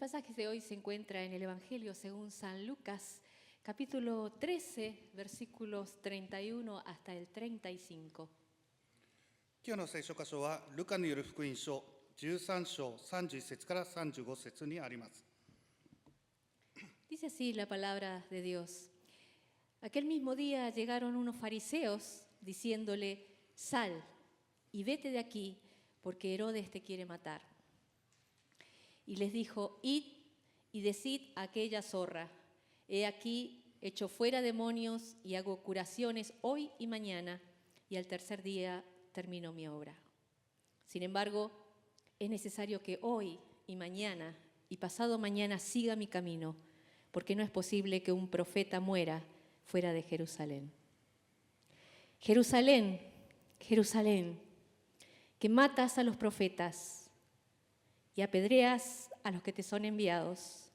pasaje de hoy se encuentra en el Evangelio según San Lucas, capítulo 13, versículos 31 hasta el 35. 今日の聖書箇所は、ルカによる福音書13章31節から35節にあります。 Dice así la palabra de Dios. Aquel mismo día llegaron unos fariseos diciéndole, sal y vete de aquí, porque Herodes te quiere matar. Y les dijo, id y decid a aquella zorra, he aquí, echo fuera demonios y hago curaciones hoy y mañana, y al tercer día termino mi obra. Sin embargo, es necesario que hoy y mañana y pasado mañana siga mi camino, porque no es posible que un profeta muera fuera de Jerusalén. Jerusalén, Jerusalén, que matas a los profetas y apedreas a los que te son enviados.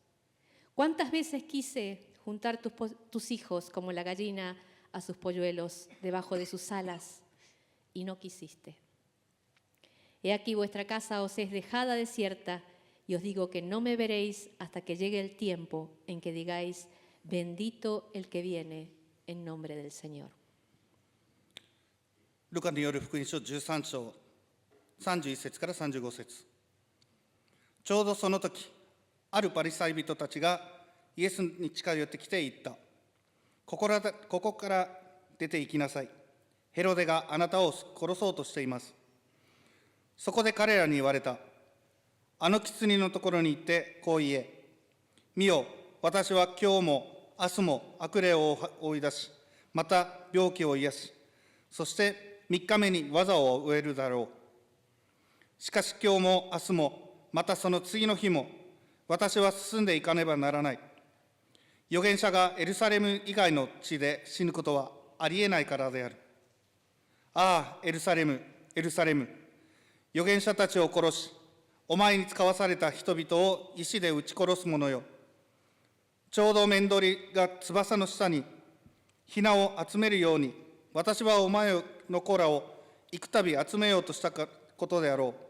¿Cuántas veces quise juntar tus hijos como la gallina a sus polluelos debajo de sus alas y no quisiste? He aquí vuestra casa os es dejada desierta y os digo que no me veréis hasta que llegue el tiempo en que digáis, bendito el que viene en nombre del Señor. ルカによる福音書13章31節から35節。ちょうどその時、あるパリサイ人たちがイエスに近寄ってきて言った。ここから出て行きなさい。ヘロデがあなたを殺そうとしています。そこで彼らに言われた。あの狐のところに行ってこう言え。見よ、私は今日も明日も悪霊を追い出し、また病気を癒し、そして3日目に技を終えるだろう。しかし今日も明日も、またその次の日も、私は進んでいかねばならない。預言者がエルサレム以外の地で死ぬことはありえないからである。ああ、エルサレム、エルサレム。預言者たちを殺し、お前に使わされた人々を石で撃ち殺す者よ。ちょうど面取りが翼の下にひなを集めるように、私はお前の子らを幾度集めようとしたことであろう。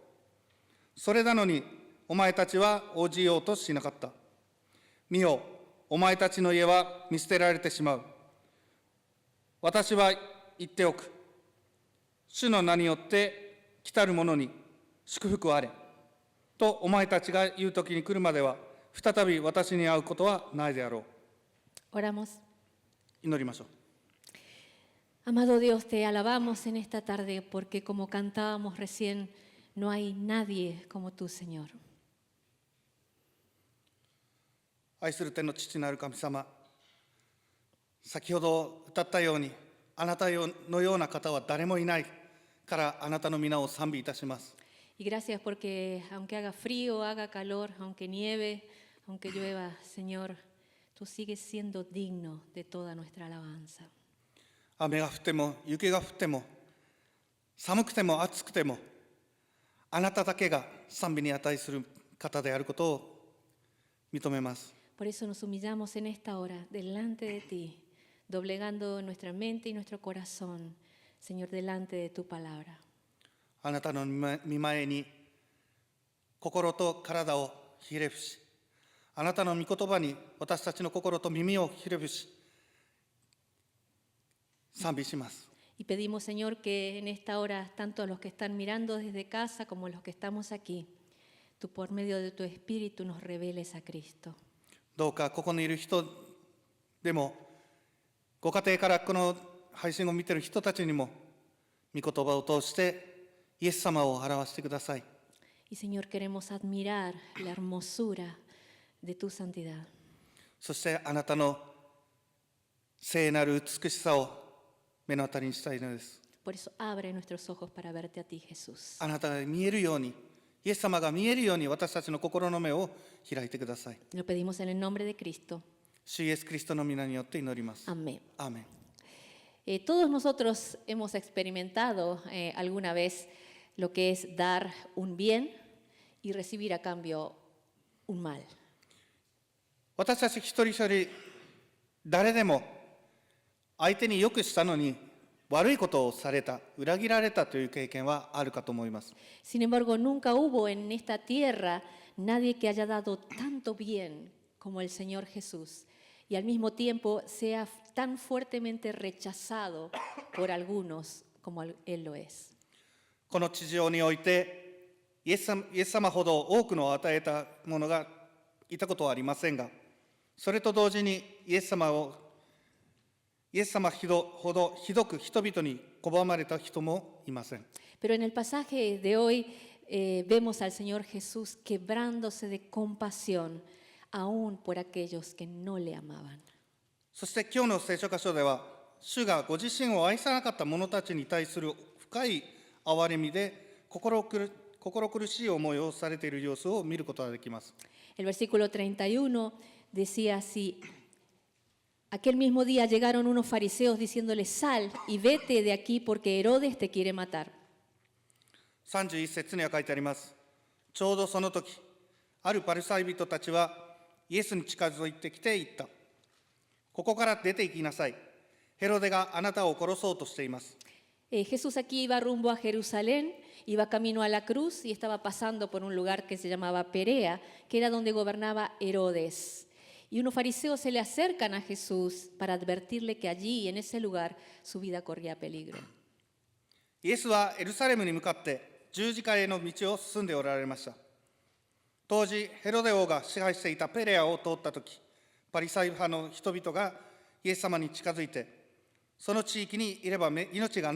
それなのに、お前たちは応じようとしなかった。見よ、お前たちの家は見捨てられてしまう。私は言っておく。主の名によって来たる者に祝福あれ。とお前たちが言う時に来るまでは、再び私に会うことはないであろう。 Oramos. 祈りましょう。 Amado Dios, te alabamos en esta tarde porque como cantábamos recién, no hay nadie como tú, Señor. 愛する天の父なる神様、先ほど歌ったように、あなたのような方は誰もいないからあなたの皆を賛美いたします。 Y gracias porque aunque haga frío, haga calor, aunque nieve, aunque llueva, Señor, tú sigues siendo digno de toda nuestra alabanza. 雨が降っても雪が降っても寒くても暑くてもあなただけが賛美に値する方であることを認めます。 Por eso nos humillamos en esta hora delante de ti, doblegando nuestra mente y nuestro corazón, Señor, delante de tu palabra. あなたの御前に心と体をひれ伏し、あなたの御言葉に私たちの心と耳をひれ伏し、賛美します。 Y pedimos, Señor, que en esta hora, tanto los que están mirando desde casa como los que estamos aquí, tú por medio de tu Espíritu nos reveles a Cristo. どうかここにいる人でも、ご家庭からこの配信を見ている人たちにも、御言葉を通してイエス様を表してください。 Y, Señor, queremos admirar la hermosura de tu santidad. そしてあなたの聖なる美しさを目の当たりにしたいのです。 Por eso abre nuestros ojos para verte a ti, Jesús. あなたが見えるように、イエス様が見えるように私たちの心の目を開いてください。 Lo pedimos en el nombre de Cristo. 主イエスキリストの皆によって祈ります。 Amén. アーメン。 Todos nosotros hemos experimentado alguna vez lo que es dar un bien y recibir a cambio un mal. 私たち一人一人、誰でも相手によくしたのに悪いことをされた、裏切られたという経験はあるかと思います。 Sin embargo, nunca hubo en esta tierra nadie que haya dado tanto bien como el Señor Jesús y al mismo tiempo sea tan fuertemente rechazado por algunos como Él lo es. この地上においてイエス様ほど多くのを与えた者がいたことはありませんが、それと同時にイエス様ほどひどく人々に拒まれた人もいません。 Pero en el pasaje de hoy vemos al Señor Jesús quebrándose de compasión aún por aquellos que no le amaban. そして今日の聖書箇所では、主がご自身を愛さなかった者たちに対する深い憐れみで心苦しい思いをされている様子を見ることができます。 El versículo 31 decía así: aquel mismo día llegaron unos fariseos diciéndole, sal y vete de aquí porque Herodes te quiere matar. 31節には書いてあります。ちょうどその時、あるパリサイ人たちはイエスに近づいてきて言った。ここから出て行きなさい。ヘロデがあなたを殺そうとしています。 Jesús aquí iba rumbo a Jerusalén, iba camino a la cruz y estaba pasando por un lugar que se llamaba Perea, que era donde gobernaba Herodes. Y unos fariseos se le acercan a Jesús para advertirle que allí, en ese lugar, su vida corría peligro. イエスはエルサレムに向かって十字架への道を進んでおられました。当時、ヘロデ王が支配していたペレアを通ったとき、パリサイ派の人々がイエス様に近づいて、その地域にいれば命が危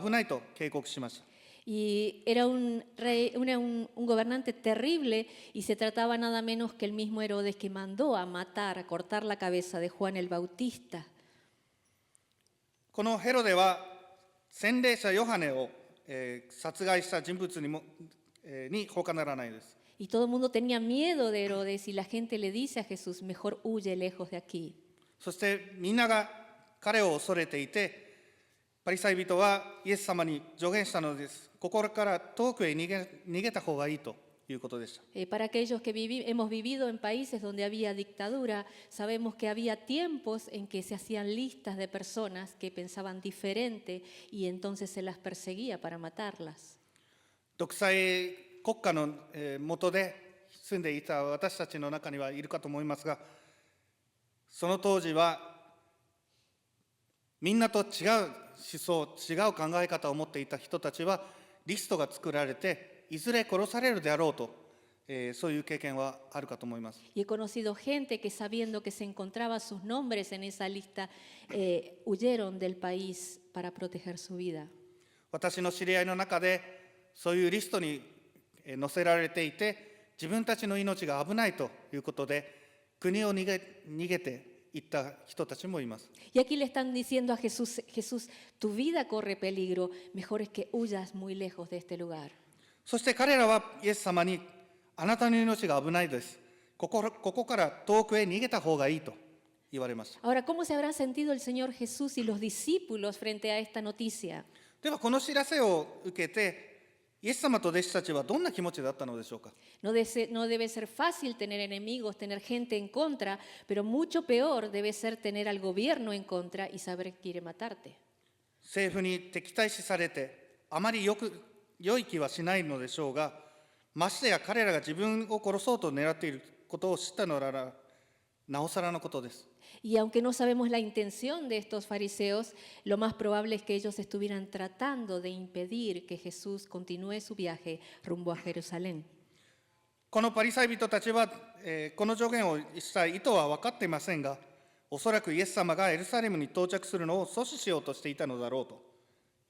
ないと警告しました。 Y era un gobernante terrible y se trataba nada menos que el mismo Herodes que mandó a matar, a cortar la cabeza de Juan el Bautista. このヘロデは洗礼者ヨハネを、殺害した人物に他ならないです。 Y todo el mundo tenía miedo de Herodes y la gente le dice a Jesús, mejor huye lejos de aquí. そしてみんなが彼を恐れていて、パリサイ人はイエス様に助言したのです。ここから遠くへ逃げた方がいいということでした。 Para aquellos que hemos vivido en países donde había dictadura, sabemos que había tiempos en que se hacían listas de personas que pensaban diferente y entonces se las perseguía para matarlas. 独裁国家の下で住んでいた私たちの中にはいるかと思いますが、その当時はみんなと違う思想、違う考え方を持っていた人たちはリストが作られて、いずれ殺されるであろうと、そういう経験はあるかと思います。 Y he conocido gente que sabiendo que se encontraban sus nombres en esa lista, huyeron del país para proteger su vida. 私の知り合いの中でそういうリストに載せられていて、自分たちの命が危ないということで国を逃げて行った人たちもいます。 Y aquí le están diciendo a Jesús, Jesús, tu vida corre peligro, mejor es que huyas muy lejos de este lugar. そして彼らはイエス様に、あなたの命が危ないです。ここから遠くへ逃げた方がいいと言われました。 Ahora, ¿cómo se habrá sentido el Señor Jesús y los discípulos frente a esta noticia? ではこの知らせを受けて、イエス様と弟子たちはどんな気持ちだったのでしょうか。 No debe ser fácil tener enemigos, tener gente en contra, pero mucho peor debe ser tener al gobierno en contra y saber que quiere matarte. 政府に敵対視されて、あまり良い気はしないのでしょうが、ましてや彼らが自分を殺そうと狙っていることを知ったのなら、なおさらのことです。 Y aunque no sabemos la intención de estos fariseos, lo más probable es que ellos estuvieran tratando de impedir que Jesús continúe su viaje rumbo a Jerusalén. このパリサイ人たちは、この助言をした意図は分かっていませんが、おそらくイエス様がエルサレムに到着するのを阻止しようとしていたのだろうと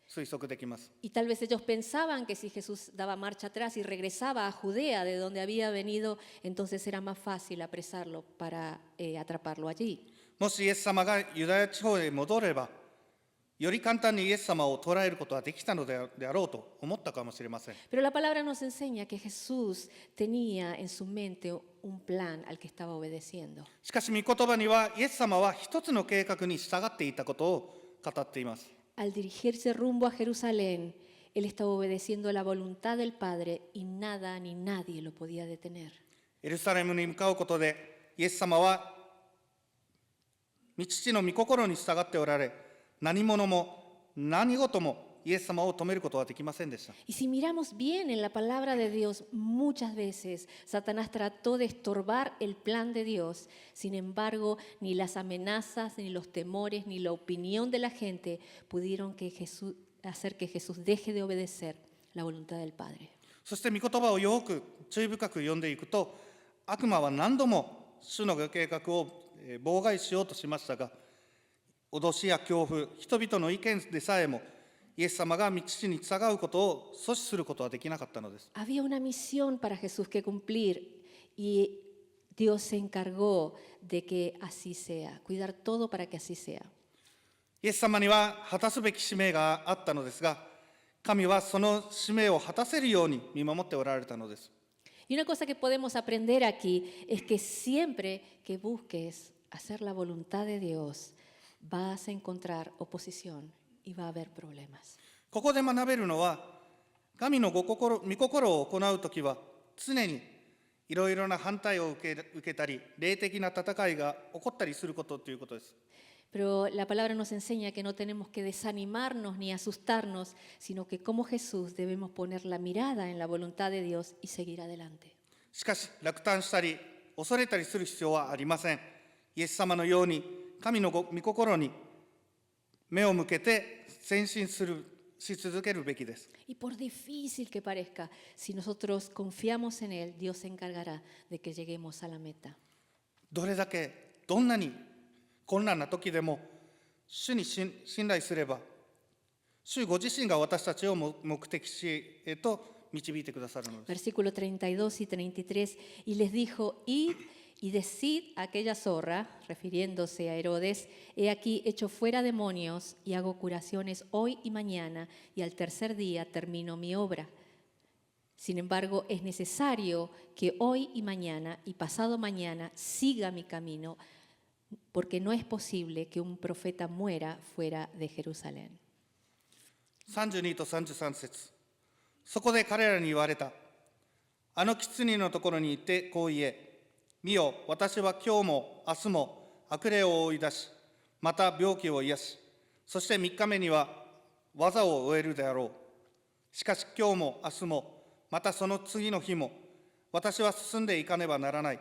推測できます。 Y tal vez ellos pensaban que si Jesús daba marcha atrás y regresaba a Judea, de donde había venido, entonces era más fácil apresarlo para atraparlo allí. もしイエス様がユダヤ地方へ戻れば、より簡単にイエス様を捕らえることができたのであろうと思ったかもしれません。 Pero la palabra nos enseña que Jesús tenía en su mente un plan al que estaba obedeciendo. しかし御言葉にはイエス様は一つの計画に従っていたことを語っています。 Al dirigirse rumbo a Jerusalén, él estaba obedeciendo la voluntad del Padre y nada ni nadie lo podía detener. エルサレムに向かうことでイエス様は父の御心に従っておられ、何者も何事もイエス様を止めることはできませんでした。 Y si miramos bien en la palabra de Dios, muchas veces Satanás trató de estorbar el plan de Dios. Sin embargo, ni las amenazas, ni los temores, ni la opinión de la gente pudieron hacer que Jesús deje de obedecer la voluntad del Padre. そして御言葉をよく注意深く読んでいくと、悪魔は何度も主の計画を妨害しようとしましたが、脅しや恐怖、人々の意見でさえもイエス様が父に従うことを阻止することはできなかったのです。 Había una misión para Jesús que cumplir y Dios se encargó de que así sea, cuidar todo para que así sea. イエス様には果たすべき使命があったのですが、神はその使命を果たせるように見守っておられたのです。 Y una cosa que podemos aprender aquí es que siempre que busques hacer la voluntad de Dios, vas a encontrar oposición y va a haber problemas. ここで学べるのは、神の御心を行うときは、常にいろいろな反対を受けたり、霊的な戦いが起こったりすることということです。 Pero la palabra nos enseña que no tenemos que desanimarnos ni asustarnos, sino que como Jesús debemos poner la mirada en la voluntad de Dios y seguir adelante. しかし、落胆したり、恐れたりする必要はありません。イエス様のように、神の御心に目を向けて前進し続けるべきです。 Y por difícil que parezca, si nosotros confiamos en Él, Dios se encargará de que lleguemos a la meta. どんなに困難な時でも、主に信頼すれば、主ご自身が私たちを目的地へと導いてくださるのです。 Versículo 32 y 33, y les dijo, id y decid a aquella zorra, refiriéndose a Herodes, he aquí echo fuera demonios y hago curaciones hoy y mañana, y al tercer día termino mi obra. Sin embargo, es necesario que hoy y mañana y pasado mañana siga mi camino, porque no es posible que un profeta muera fuera de Jerusalén. 32と33節。そこで彼らに言われた。あの狐のところに行ってこう言え。見よ、私は今日も明日も悪霊を追い出し、また病気を癒し、そして3日目には技を終えるであろう。しかし今日も明日も、またその次の日も、私は進んでいかねばならない。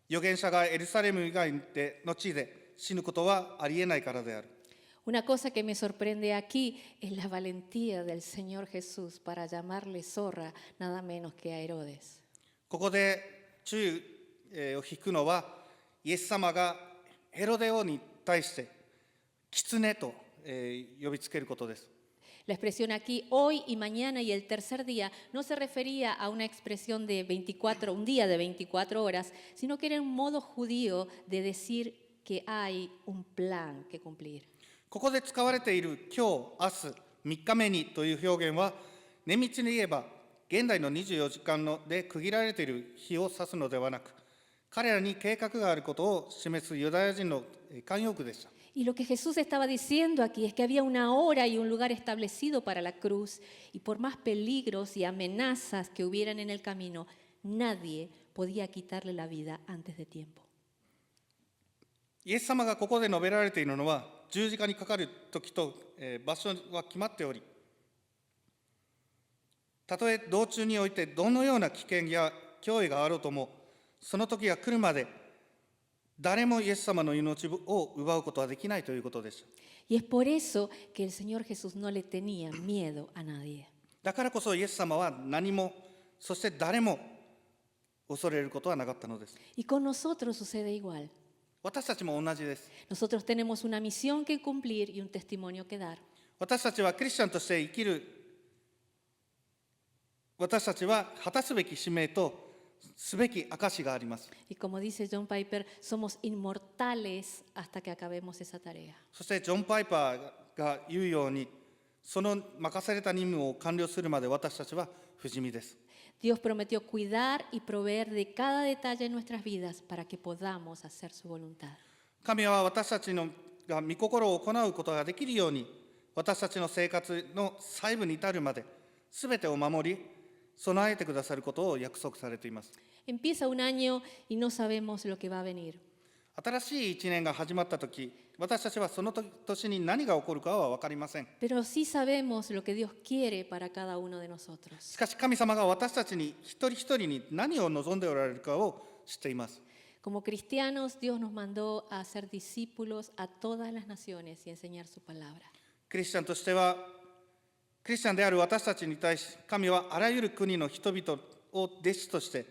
預言者がエルサレム以外の地で死ぬことはありえないからである。Una cosa que me sorprende aquí es la valentía del Señor Jesús para llamarle zorra nada menos que a Herodes. ここで注意を引くのは、イエス様がヘロデ王に対して狐と呼びつけることです。 La expresión aquí, hoy y mañana y el tercer día, no se refería a una expresión de 24, un día de 24 horas, sino que era un modo judío de decir que hay un plan que cumplir. ここで使われている今日、明日、3日目にという表現は、厳密に言えば、現代の24時間で区切られている日を指すのではなく、彼らに計画があることを示すユダヤ人の慣用句でした。Y lo que Jesús estaba diciendo aquí es que había una hora y un lugar establecido para la cruz, y por más peligros y amenazas que hubieran en el camino, nadie podía quitarle la vida antes de tiempo. イエス様がここで述べられているのは、十字架にかかる時と場所は決まっており、たとえ道中においてどのような危険や脅威があろうとも、その時が来るまで誰もイエス様の命を奪うことはできないということです。 Y es por eso que el Señor Jesús no le tenía miedo a nadie. だからこそイエス様は何も、そして誰も恐れることはなかったのです。 Y con nosotros sucede igual. 私たちも同じです。 Nosotros tenemos una misión que cumplir y un testimonio que dar. 私たちはクリスチャンとして生きる、私たちは果たすべき使命とすべき証があります。 Y como dice John Piper, somos inmortales hasta que acabemos esa tarea. そしてジョン・パイパーが言うように、その任された任務を完了するまで私たちは不死身です。 Dios prometió cuidar y proveer de cada detalle en nuestras vidas para que podamos hacer su voluntad. 神は私たちのが御心を行うことができるように、私たちの生活の細部に至るまで全てを守り、備えてくださることを約束されています。 Empieza un año y no sabemos lo que va a venir. 新しい一年が始まったとき、私たちはその年に何が起こるかは分かりません。 pero sí sabemos lo que Dios quiere para cada uno de nosotros. しかし神様が私たちに一人一人に何を望んでおられるかを知っています。 Como cristianos, Dios nos mandó a ser discípulos a todas las naciones y enseñar su palabra. クリスチャンとしては、クリスチャンである私たちに対し、神はあらゆる国の人々を弟子として、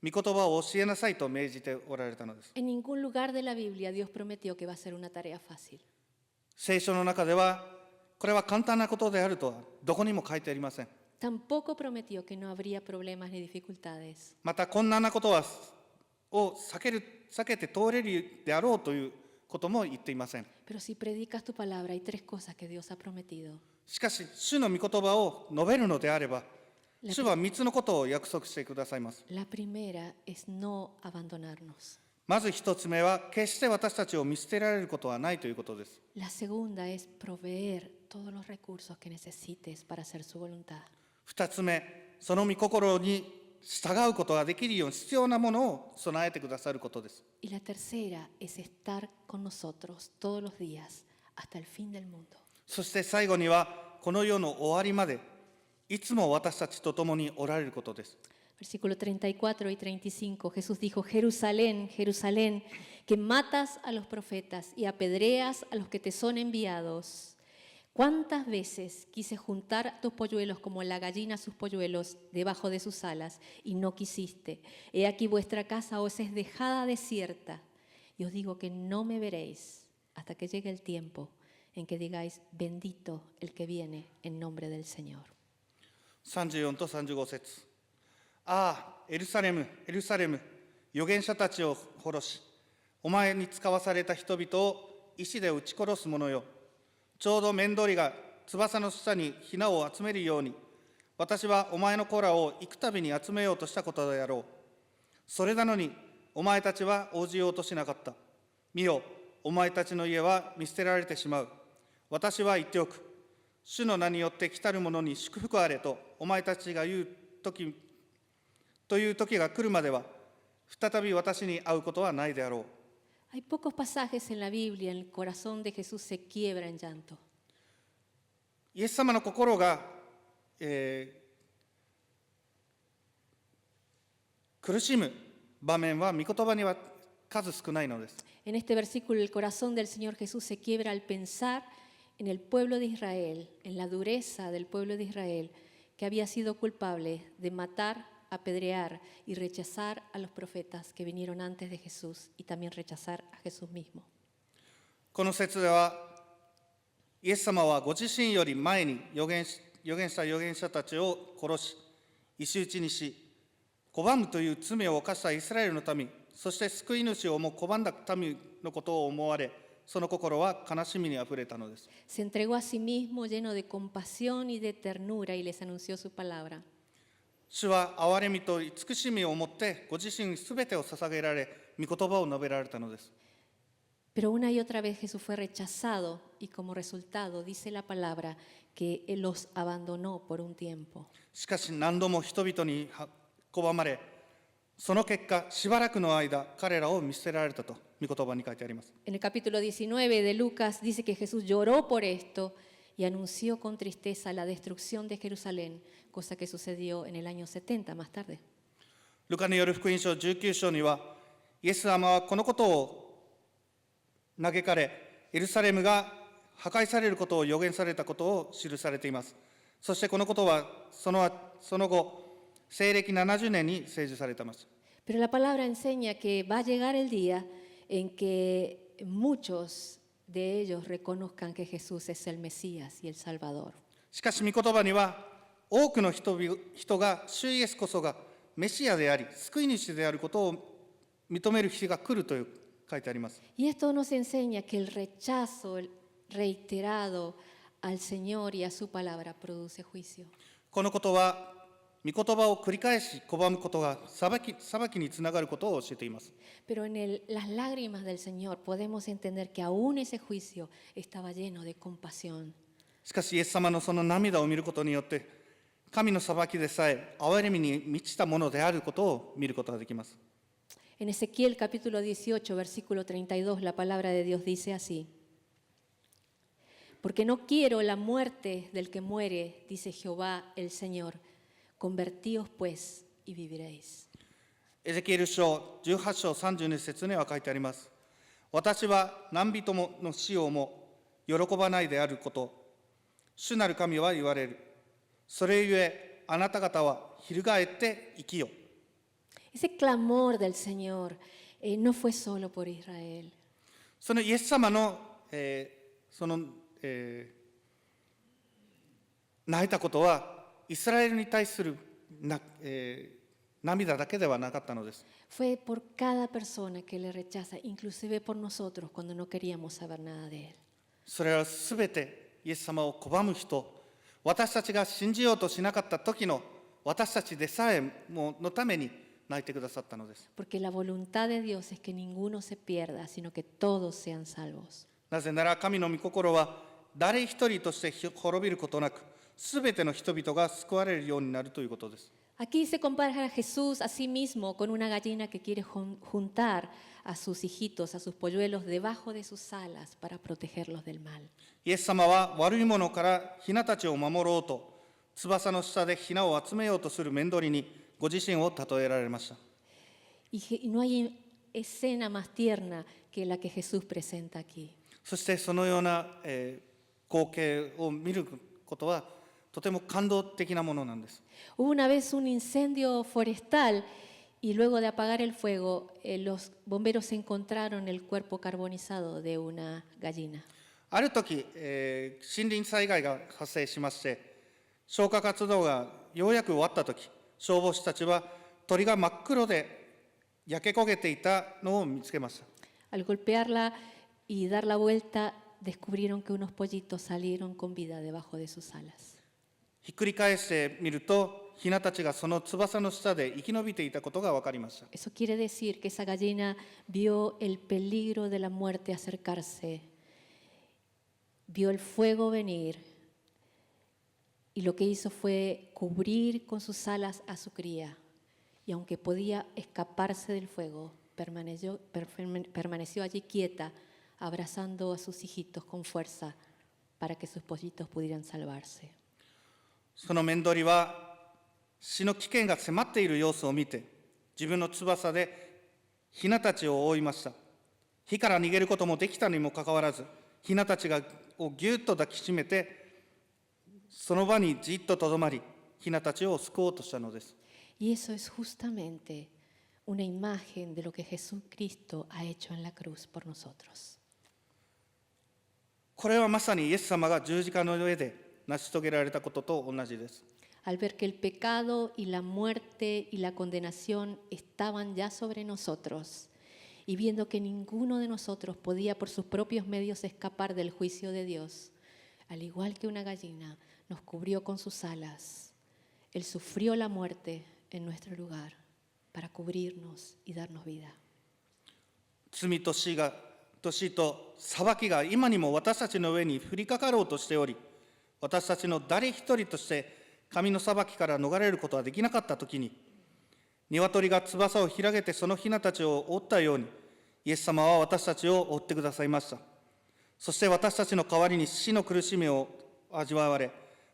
御言葉を教えなさいと命じておられたのです。 En ningún lugar de la Biblia Dios prometió que va a ser una tarea fácil. 聖書の中では、これは簡単なことであるとはどこにも書いてありません。 Tampoco prometió que no habría problemas ni dificultades. また困難なことを避けて通れるであろうということも言っていません。 Pero si predicas tu palabra, hay tres cosas que Dios ha prometido. しかし、主の御言葉を述べるのであれば、主は3つのことを約束してくださいます。 La primera es no abandonarnos. まず1つ目は、決して私たちを見捨てられることはないということです。 La segunda es proveer todos los recursos que necesites para hacer su voluntad. 2つ目、その御心に従うことができるように必要なものを備えてくださることです。 Y la tercera es estar con nosotros todos los días hasta el fin del mundo. そして最後には、この世の終わりまで、いつも私たちと共におられることです。 Versículos 34 y 35, Jesús dijo, Jerusalén, Jerusalén, que matas a los profetas y apedreas a los que te son enviados. ¿Cuántas veces quise juntar tus polluelos como la gallina sus polluelos debajo de sus alas y no quisiste? He aquí vuestra casa os es dejada desierta y os digo que no me veréis hasta que llegue el tiempo en que digáis, bendito el que viene en nombre del Señor. 34と35節。ああ、エルサレム、エルサレム、預言者たちを殺し、お前に使わされた人々を石で撃ち殺す者よ。ちょうど面取りが翼の下にひなを集めるように、私はお前の子らを幾度に集めようとしたことであろう。それなのに、お前たちは応じようとしなかった。見よ、お前たちの家は見捨てられてしまう。私は言っておく。主の名によって来たる者に祝福あれと、お前たちが言う時が来るまでは、再び私に会うことはないであろう。 Hay pocos pasajes en la Biblia en el corazón de Jesús se quiebra en llanto. イエス様の心が、苦しむ場面は御言葉には数少ないのです。 En este versículo el corazón del Señor Jesús se quiebra al pensar en el pueblo de Israel, en la dureza del pueblo de Israel, que había sido culpable de matar, apedrear y rechazar a los profetas que vinieron antes de Jesús y también rechazar a Jesús mismo. この説では、イエス様はご自身より前に預言者たちを殺し、石打ちにし、拒むという罪を犯したイスラエルの民、そして救い主をも拒んだ民のことを思われ、その心は悲しみにあふれたのです。 Se entregó a sí mismo lleno de compasión y de ternura y les anunció su palabra. 主は憐れみと慈しみをもってご自身すべてを捧げられ、御言葉を述べられたのです。 Pero una y otra vez Jesús fue rechazado y como resultado dice la palabra que Él los abandonó por un tiempo. しかし何度も人々に拒まれ、その結果、しばらくの間、彼らを見捨てられたと、御言葉に書いてあります。 En el capítulo 19 de Lucas dice que Jesús lloró por esto y anunció con tristeza la destrucción de Jerusalén, cosa que sucedió en el año 70 más tarde. ルカによる福音書19章には、イエス様はこのことを嘆かれ、エルサレムが破壊されることを予言されたことを記されています。そしてこのことはその後、西暦70年に成就されています。 Pero la palabra enseña que va a llegar el día en que muchos de ellos reconozcan que Jesús es el Mesías y el Salvador. しかし御言葉には、多くの人が主イエスこそがメシアであり、救い主であることを認める日が来ると書いてあります。 Y esto nos enseña que el rechazo reiterado al Señor y a su palabra produce juicio. このことは、御言葉を繰り返し拒むことが裁きにつながることを教えています。 Pero en las lágrimas del Señor podemos entender que aún ese juicio estaba lleno de compasión. しかし、イエス様のその涙を見ることによって、神の裁きでさえ、憐れみに満ちたものであることを見ることができます。En Ezequiel capítulo 18, versículo 32, la palabra de Dios dice así: porque no quiero la muerte del que muere, dice Jehová el Señor. Convertíos pues y viviréis. エゼキエル書18章32節には書いてあります。私は何人もの死をも喜ばないであること、主なる神は言われる。それゆえあなた方は翻って生きよ。Ese clamor del Señor no fue solo por Israel. そのイエス様の、泣いたことはイスラエルに対する涙だけではなかったのです。Fue por cada persona que le rechaza, inclusive por nosotros cuando no queríamos saber nada de él. それはすべてイエス様を拒む人、私たちが信じようとしなかった時の私たちでさえものために泣いてくださったのです。Porque la voluntad de Dios es que ninguno se pierda, sino que todos sean salvos. なぜなら神の御心は誰一人として滅びることなく、すべての人々が救われるようになるということです。Aquí se compara a Jesús a sí mismo con una gallina que quiere juntar a sus hijitos, a sus polluelos debajo de sus alas para protegerlos del mal. イエス様は悪いものからヒナたちを守ろうと、翼の下でヒナを集めようとする面取りにご自身を例えられました。Y no hay escena más tierna que la que Jesús presenta aquí. そしてそのような、光景を見ることはとても感動的なものなんです。Hubo una vez un incendio forestal y luego de apagar el fuego, los bomberos encontraron el cuerpo carbonizado de una gallina. ある時、森林災害が発生しまして、消火活動がようやく終わった時、消防士たちは鳥が真っ黒で焼け焦げていたのを見つけました。Al golpearla y dar la vuelta, descubrieron que unos pollitos salieron con vida debajo de sus alas. ひっくり返してみると、ヒナたちがその翼の下で生き延びていたことが分かりました。Eso quiere decir que esa gallina vio el peligro de la muerte acercarse, vio el fuego venir y lo que hizo fue cubrir con sus alas a su cría. Y aunque podía escaparse del fuego, permaneció allí quieta, abrazando a sus hijitos con fuerza para que sus pollitos pudieran salvarse. その面取りは死の危険が迫っている様子を見て、自分の翼でヒナたちを覆いました。火から逃げることもできたにもかかわらず、ヒナたちをぎゅっと抱きしめて、その場にじっととどまり、ヒナたちを救おうとしたのです。Y eso es justamente una imagen de lo que Jesucristo ha hecho en la cruz por nosotros. これはまさにイエス様が十字架の上で成し遂げられたことと同じです。Al ver que el pecado y la muerte y la condenación estaban ya sobre nosotros, y viendo que ninguno de nosotros podía por sus propios medios escapar del juicio de Dios, al igual que una gallina, nos cubrió con sus alas. Él sufrió la muerte en nuestro lugar para cubrirnos y darnos vida. 罪と死と裁きが今にも私たちの上に降りかかろうとしており、私たちの誰一人として神の裁きから逃れることはできなかったときに、鶏が翼を広げてそのヒナたちを追ったように、イエス様は私たちを追ってくださいました。そして私たちの代わりに死の苦しみを味わわれ、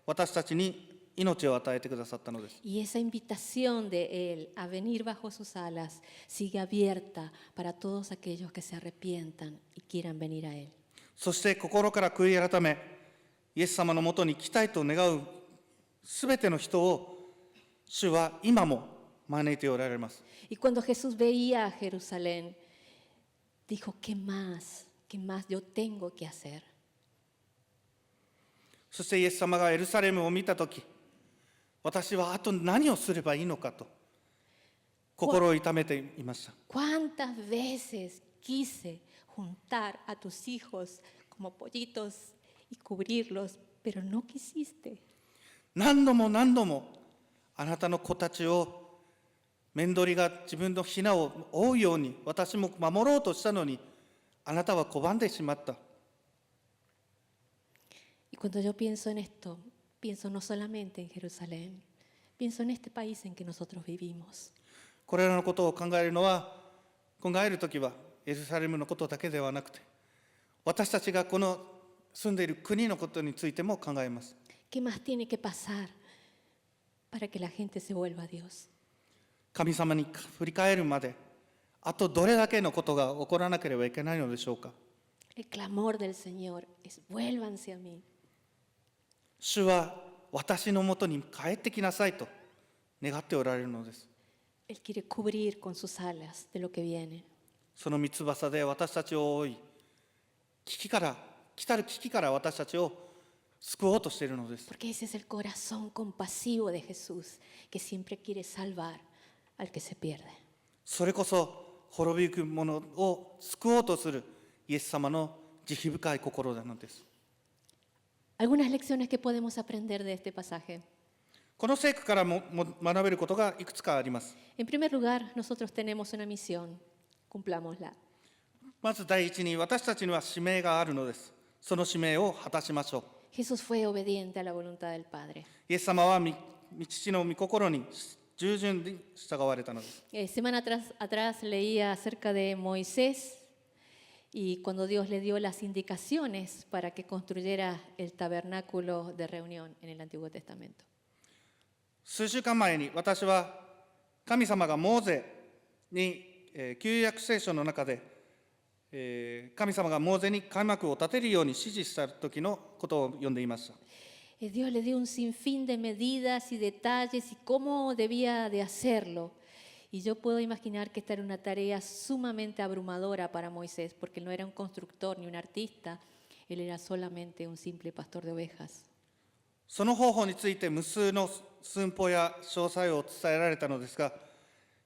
私たちに命を与えてくださったのです。Y esa invitación de Él a venir bajo sus alas sigue abierta para todos aquellos que se arrepientan y quieran venir a Él. そして心から悔い改め、イエス様のもとに来たいと願うすべての人を主は今も招いておられます。Y cuando Jesús veía a Jerusalén, dijo, ¿qué más yo tengo que hacer? そしてイエス様がエルサレムを見たとき、私はあと何をすればいいのかと心を痛めていました。¿Cuántas veces quise juntar a tus hijos como pollitos y cubrirlos, pero no quisiste? 何度も何度もあなたの子たちを面取りが自分のヒナを追うように私も守ろうとしたのに、あなたは拒んでしまった。Y cuando yo pienso en esto, pienso no solamente en Jerusalén, pienso en este país en que nosotros vivimos. これらのことを考えるのは、考えるときはエルサレムのことだけではなくて、私たちがこの住んでいる国のことについても考えます。¿Qué más tiene que pasar para que la gente se vuelva a Dios? 神様に振り返るまで、あとどれだけのことが起こらなければいけないのでしょうか。El clamor del Señor es: vuélvanse a mí. 主は私のもとに帰ってきなさいと願っておられるのです。Él quiere cubrir con sus alas de lo que viene. その御翼で私たちを覆い、来たる危機から私たちを救おうとしているのです。Porque ese es el corazón compasivo de Jesús, que siempre quiere salvar al que se pierde. それこそ滅びゆく者を救おうとするイエス様の慈悲深い心なのです。Algunas lecciones que podemos aprender de este pasaje. この聖句からも学べることがいくつかあります。En primer lugar, nosotros tenemos una misión. Cumplámosla. まず第一に、私たちには使命があるのです。その使命を果たしましょう。Jesús fue obediente a la voluntad del Padre. イエス様は父の御心に従順に従われたのです。Semana atrás leía acerca de Moisés y cuando Dios le dio las indicaciones para que construyera el tabernáculo de reunión en el Antiguo Testamento. 数週間前に私は神様がモーゼに、旧約聖書の中で、神様がモーゼに会幕を建てるように指示した時のことを読んでいました。Dios le dio un sinfín de medidas y detalles y cómo debía de hacerlo. Y yo puedo imaginar que esta era una tarea sumamente abrumadora para Moisés, porque él no era un constructor ni un artista, él era solamente un simple pastor de ovejas. その方法について無数の寸法や詳細を伝えられたのですが、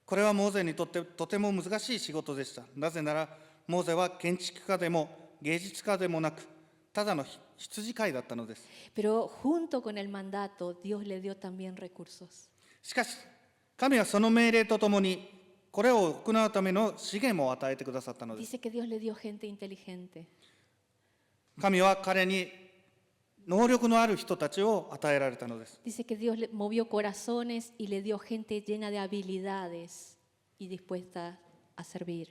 これはモーゼにとってとても難しい仕事でした。なぜなら、モーゼは建築家でも芸術家でもなく、ただの羊飼いだったのです。Pero junto con el mandato, Dios le dio también recursos. しかし、神はその命令とともに、これを行うための資源も与えてくださったのです。Dice que Dios le dio gente inteligente. 神は彼に能力のある人たちを与えられたのです。Dice que Dios le movió corazones y le dio gente llena de habilidades y dispuesta a servir.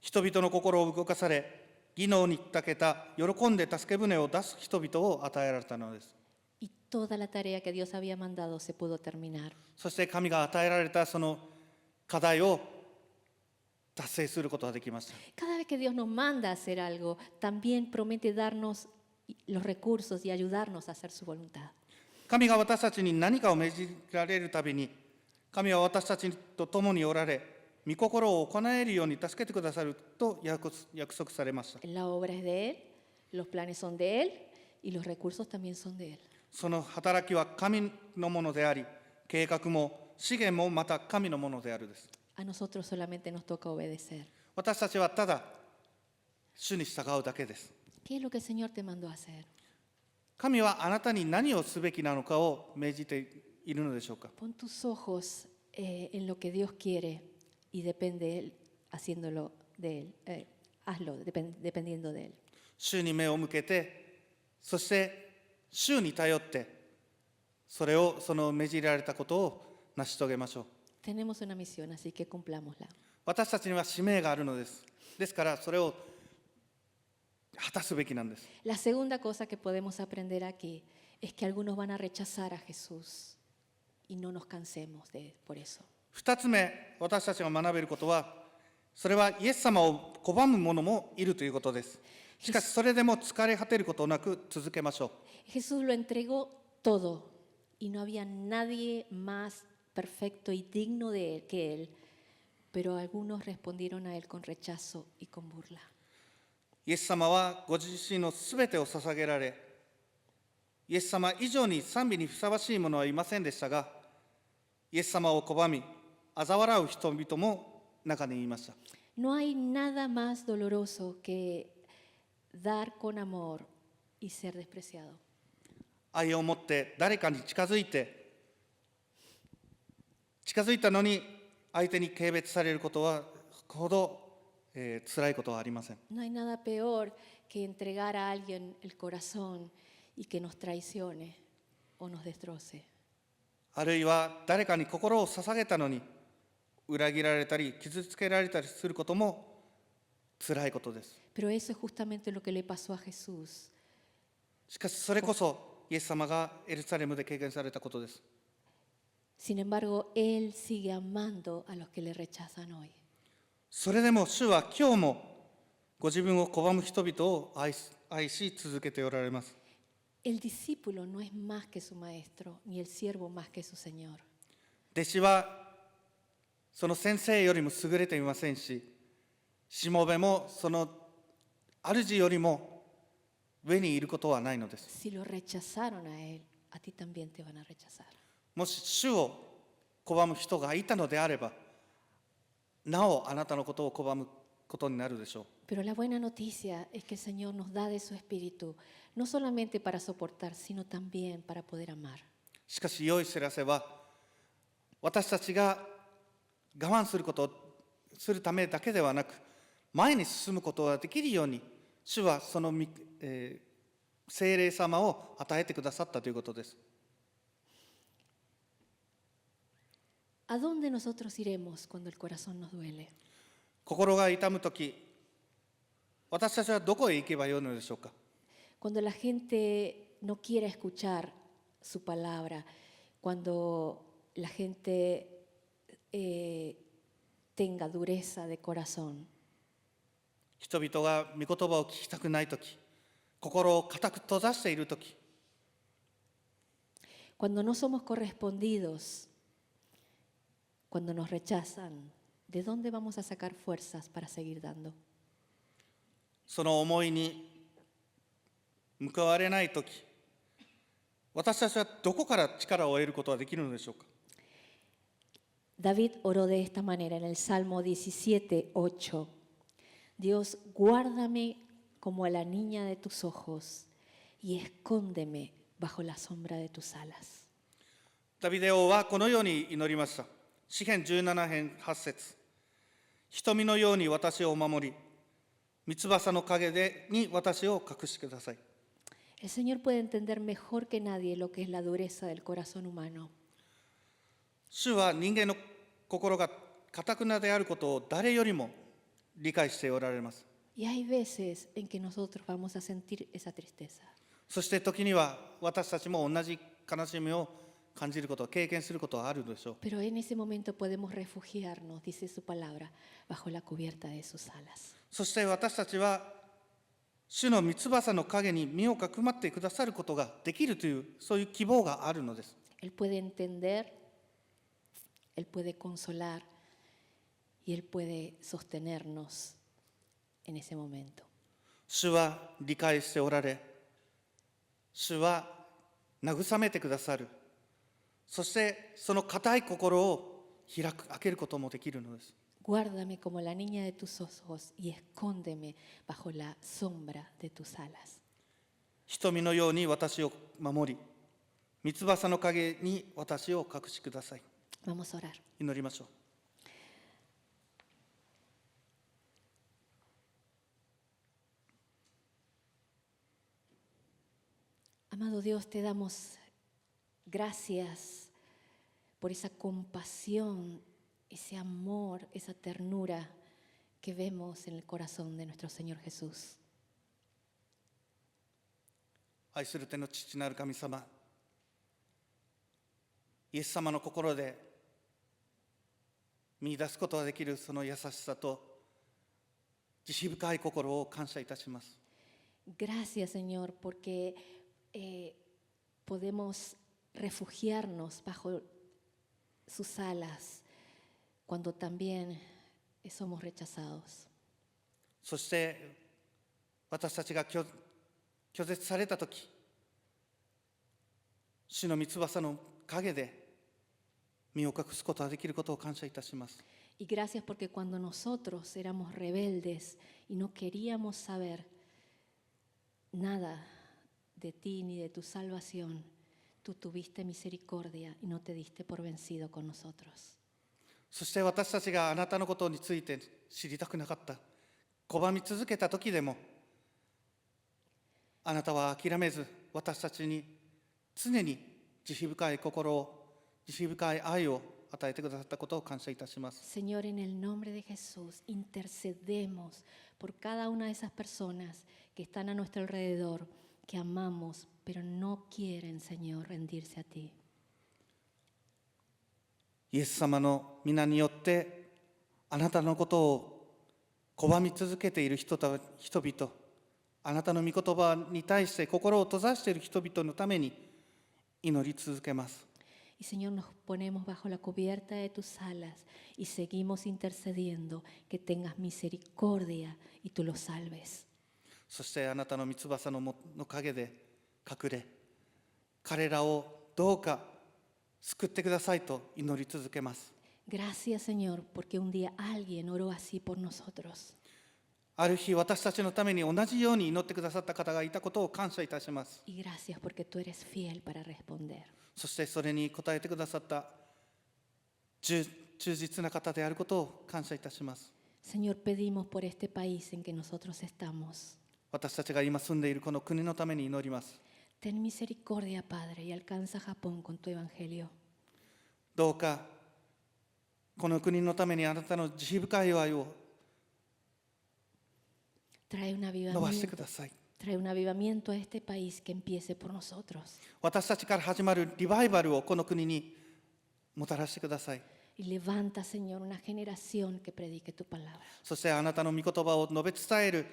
人々の心を動かされ、技能に長けた、喜んで助け舟を出す人々を与えられたのです。Y toda la tarea que Dios había mandado se pudo terminar. そして神が与えられたその課題を達成することができました。Cada vez que Dios nos manda a hacer algo, también promete darnos los recursos y ayudarnos a hacer su voluntad. 神が私たちに何かを命じられるたびに、神は私たちと共におられ、御心を行えるように助けてくださると約束されました。 La obra es de Él, los planes son de Él y los recursos también son de Él. その働きは神のものであり、計画も資源もまた神のものであるです。A nosotros solamente nos toca obedecer. 私たちはただ主に従うだけです。 ¿Qué es lo que el Señor te mandó a hacer? 神はあなたに何をすべきなのかを命じているのでしょうか。 Pon tus ojos en lo que Dios quiere y depende de Él, haciéndolo de Él. Hazlo dependiendo de Él. 主に目を向けて、そして主に頼って、その命じられたことを成し遂げましょう。 Tenemos una misión, así que cumplámosla. 私たちには使命があるのです。ですからそれを果たすべきなんです。 La segunda cosa que podemos aprender aquí es que algunos van a rechazar a Jesús y no nos cansemos por eso. 二つ目、私たちが学べることは、それはイエス様を拒む者もいるということです。しかしそれでも疲れ果てることなく続けましょう。 Jesús lo entregó todo y no había nadie más perfecto y digno de él que Él, pero algunos respondieron a Él con rechazo y con burla. イエス様はご自身のすべてを捧げられ、イエス様以上に賛美にふさわしい者はいませんでしたが、イエス様を拒み、嘲笑う人々も中にいました。 No hay nada más doloroso que dar con amor y ser despreciado. 愛を持って誰かに近づいたのに相手に軽蔑されることはほど、辛いことはありません。 No hay nada peor que entregar a alguien el corazón y que nos traicione o nos destroce. あるいは誰かに心を捧げたのに裏切られたり傷つけられたりすることも辛いことです。 Pero eso es justamente lo que le pasó a Jesús. しかしそれこそイエス様がエルサレムで経験されたことです。 Sin embargo, Él sigue amando a los que le rechazan hoy. それでも主は今日もご自分を拒む人々を愛し続けておられます。 El discípulo no es más que su maestro, ni el siervo más que su Señor. 弟子はその先生よりも優れていませんし、しもべもその主よりも上にいることはないのです。 Si lo rechazaron a Él, a ti también te van a rechazar. もし主を拒む人がいたのであれば、なおあなたのことを拒むことになるでしょう。 Pero la buena noticia es que el Señor nos da de su espíritu, no solamente para soportar, sino también para poder amar. しかし良い知らせは、私たちが我慢することをするためだけではなく、前に進むことができるように、主はその聖霊様を与えてくださったということです。 ¿A dónde nosotros iremos cuando el corazón nos duele? 心が痛むとき、私たちはどこへ行けばよいのでしょうか。 Cuando la gente no quiere escuchar su palabra, cuando la gente tenga dureza de corazón, 人々が御言葉を聞きたくないとき、心を固く閉ざしているとき、 cuando no somos correspondidos, cuando nos rechazan, ¿de dónde vamos a sacar fuerzas para seguir dando? その思いに報われないとき、私たちはどこから力を得ることができるのでしょうか。 David oró de esta manera en el Salmo 17:8. Dios, guárdame como a la niña de tus ojos y escóndeme bajo la sombra de tus alas. ダビデ王はこのように祈りました。詩編17編8節。瞳のように私を守り、三翼の陰に私を隠してください。 El Señor puede entender mejor que nadie lo que es la dureza del corazón humano. 主は人間の心が堅くなであることを誰よりも理解しておられます。 Y hay veces en que nosotros vamos a sentir esa tristeza. そして時には私たちも同じ悲しみを感じること、経験することはあるでしょう。 Pero en ese momento podemos refugiarnos, dice su palabra, bajo la cubierta de sus alas. そして私たちは主の三翼の陰に身をかくまってくださることができるという、そういう希望があるのです。 Él puede entender, Él puede consolar y Él puede sostenernos en ese momento. 主は理解しておられ、主は慰めてくださる。そしてその固い心を開けることもできるのです。 Guárdame como la niña de tus ojos y escóndeme bajo la sombra de tus alas. 瞳のように私を守り、三翼の陰に私を隠しください。 Vamos a orar. 祈りましょう。 Amado Dios, te damos gracias por esa compasión, ese amor, esa ternura que vemos en el corazón de nuestro Señor Jesús. 愛する天の父なる神様、イエス様の心で見出すことができるその優しさと慈悲深い心を感謝いたします。 Gracias, Señor, porque podemos refugiarnos bajo sus alas cuando también somos rechazados. そして私たちが拒絶されたとき、主の三翼の陰で身を隠すことができることを感謝いたします。 Y gracias porque cuando nosotros éramos rebeldes y no queríamos saber nada de ti ni de tu salvación, tú tuviste misericordia y no te diste por vencido con nosotros. そして私たちがあなたのことについて知りたくなかった、拒み続けたときでも、あなたは諦めず私たちに常に慈悲深い心を、慈悲深い愛を与えてくださったことを感謝いたします。 Señor, en el nombre de Jesús, intercedemos por cada una de esas personas que están a nuestro alrededor, que amamos, pero no quieren, Señor, rendirse a ti. イエス様の皆によってあなたのことを拒み続けている人々、あなたの御言葉に対して心を閉ざしている人々のために祈り続けます。 Y Señor, nos ponemos bajo la cubierta de tus alas y seguimos intercediendo, que tengas misericordia y tú los salves. そしてあなたの御翼の陰で隠れ、彼らをどうか救ってくださいと祈り続けます。 Gracias, Señor, porque un día alguien oró así por nosotros. ある日私たちのために同じように祈ってくださった方がいたことを感謝いたします。 Y gracias porque tú eres fiel para responder. そしてそれに応えてくださった忠実な方であることを感謝いたします。 Señor, pedimos por este país en que nosotros estamos. 私たちが今住んでいるこの国のために祈ります。 Ten misericordia, Padre, y alcanza Japón con tu evangelio. どうかこの国のためにあなたの慈悲深い愛を Trae un 伸ばしてく avivamiento, ださい。 trae un avivamiento a este país que empiece por nosotros. 私たちから始まるリバイバルをこの国にもたらしてください。 Y levanta, Señor, una generación que predique tu palabra. そしてあなたの御言葉を述べ伝える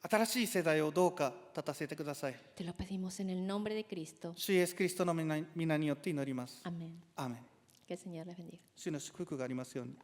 新しい世代をどうか立たせてください。 Te lo pedimos en el nombre de Cristo. 主イエスキリストの皆によって祈ります。 Amén. アーメン。 Que el Señor les bendiga. 主の祝福がありますように。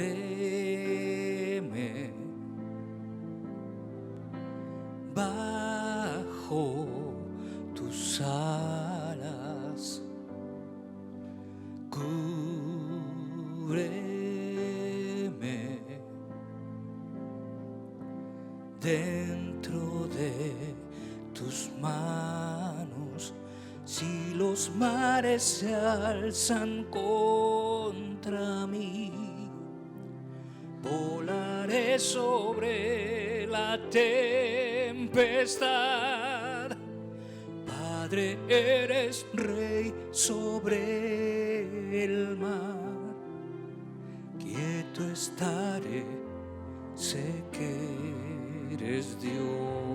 Escóndeme bajo tus alas, cúbreme dentro de tus manos. Si los mares se alzan contra mí, volaré sobre la tempestad. Padre, eres rey sobre el mar. Quieto estaré, sé que eres Dios.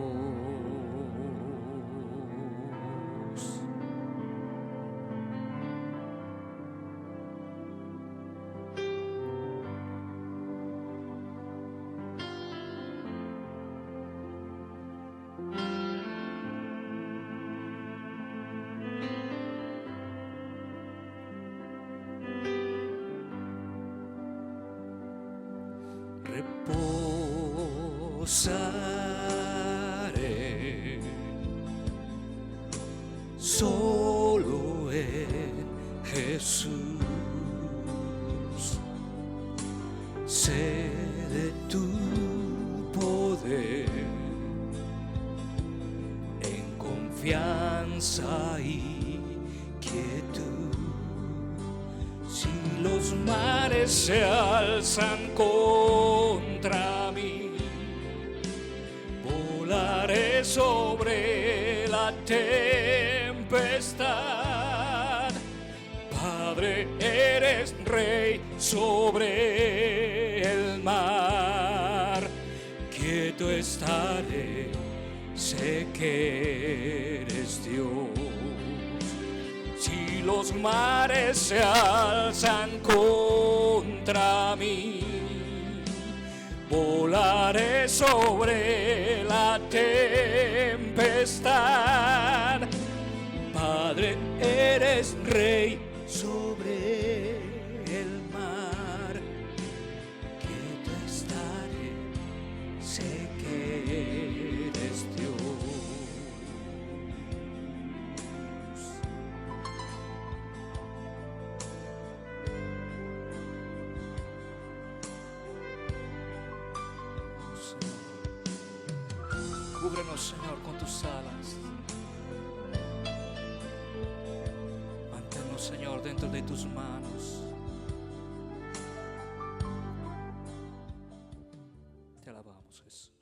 Reposaré solo en Jesús. Sé de tu poder, en confianza y quietud. Si los mares se alzan contra mí, volaré sobre la tempestad. Padre, eres rey sobre el mar. Quieto estaré, sé que eres Dios. Si los mares se alzan contra mí, volaré sobre la tempestad. Padre, eres rey sobre Cúbrenos, Señor, con tus alas. Manténnos, Señor, dentro de tus manos. Te alabamos, Jesús.